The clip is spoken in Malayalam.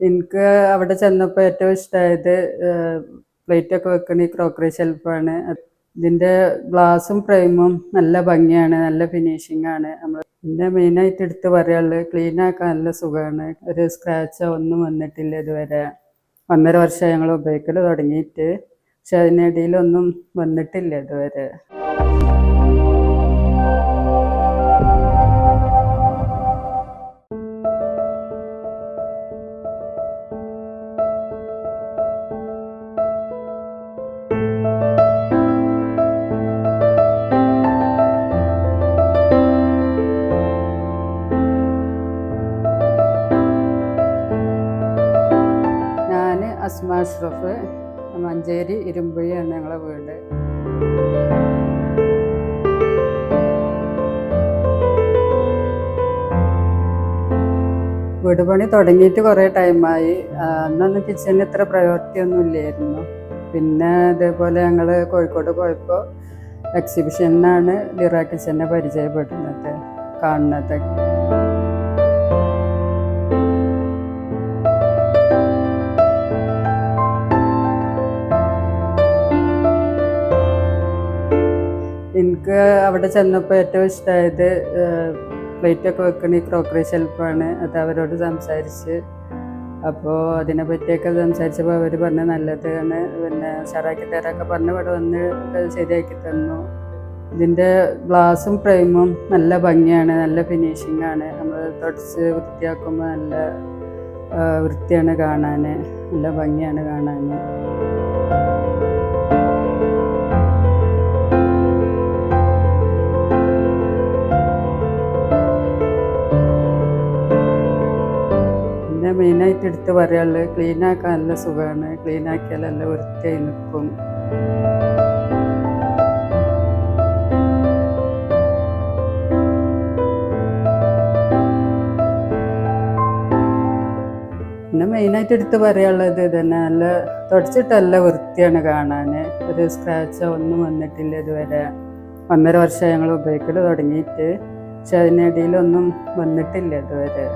എനിക്ക് അവിടെ ചെന്നപ്പോൾ ഏറ്റവും ഇഷ്ടമായത് പ്ലേറ്റൊക്കെ വെക്കുന്ന ഈ ക്രോക്കറി ഷെൽഫാണ്. ഇതിൻ്റെ ഗ്ലാസും ഫ്രെയിമും നല്ല ഭംഗിയാണ്, നല്ല ഫിനിഷിംഗ് ആണ്. പിന്നെ മെയിനായിട്ട് എടുത്ത് പറയാനുള്ളത് ക്ലീൻ ആക്കാൻ നല്ല സുഖമാണ്. ഒരു സ്ക്രാച്ചോ ഒന്നും വന്നിട്ടില്ല ഇതുവരെ. 1.5 വർഷമായി ഞങ്ങൾ ഉപയോഗിക്കൽ തുടങ്ങിയിട്ട്, പക്ഷെ അതിനിടയിലൊന്നും വന്നിട്ടില്ല ഇതുവരെ. ഞാൻ അസ്മ അഷ്റഫ്, മഞ്ചേരി ഇരുമ്പുഴിയാണ് ഞങ്ങളെ വീട്. വീട് പണി തുടങ്ങിയിട്ട് കുറേ ടൈമായി. അന്നൊന്നും കിച്ചണിന് ഇത്ര പ്രയോറിറ്റി ഒന്നും ഇല്ലായിരുന്നു. പിന്നെ ഇതേപോലെ ഞങ്ങൾ കോഴിക്കോട് പോയപ്പോൾ എക്സിബിഷനിലാണ് ലിറ കിച്ചനെ പരിചയപ്പെടുന്നത്, കാണുന്നത്. എനിക്ക് അവിടെ ചെന്നപ്പോൾ ഏറ്റവും ഇഷ്ടമായത് പ്ലേറ്റൊക്കെ വെക്കുന്ന ഈ ക്രോക്കറി ഷെൽഫാണ്. അത് അവരോട് സംസാരിച്ച്, അപ്പോൾ അതിനെ പറ്റിയൊക്കെ സംസാരിച്ചപ്പോൾ അവർ പറഞ്ഞ് നല്ലതാണ്, പിന്നെ ഉഷാറാക്കി തരാമൊക്കെ പറഞ്ഞ് ഇവിടെ വന്ന് ശരിയാക്കി തന്നു. ഇതിൻ്റെ ഗ്ലാസും ഫ്രെയിമും നല്ല ഭംഗിയാണ്, നല്ല ഫിനിഷിംഗ് ആണ്. നമ്മൾ തുടച്ച് വൃത്തിയാക്കുമ്പോൾ നല്ല വൃത്തിയാണ് കാണാൻ, നല്ല ഭംഗിയാണ് കാണാൻ. പിന്നെ മെയിനായിട്ട് എടുത്ത് പറയാനുള്ളത് ക്ലീൻ ആക്കാൻ നല്ല സുഖമാണ്. ക്ലീൻ ആക്കിയാൽ നല്ല വൃത്തിയായി നിൽക്കും. പിന്നെ മെയിനായിട്ട് എടുത്ത് പറയാനുള്ളത് ഇതന്നെ, നല്ല തുടച്ചിട്ട് നല്ല വൃത്തിയാണ് കാണാൻ. ഒരു സ്ക്രാച്ചോ ഒന്നും വന്നിട്ടില്ല ഇതുവരെ. 1.5 വർഷമായി ഞങ്ങൾ ഉപയോഗിക്കൽ തുടങ്ങിയിട്ട്, പക്ഷെ അതിനിടയിലൊന്നും വന്നിട്ടില്ല ഇതുവരെ.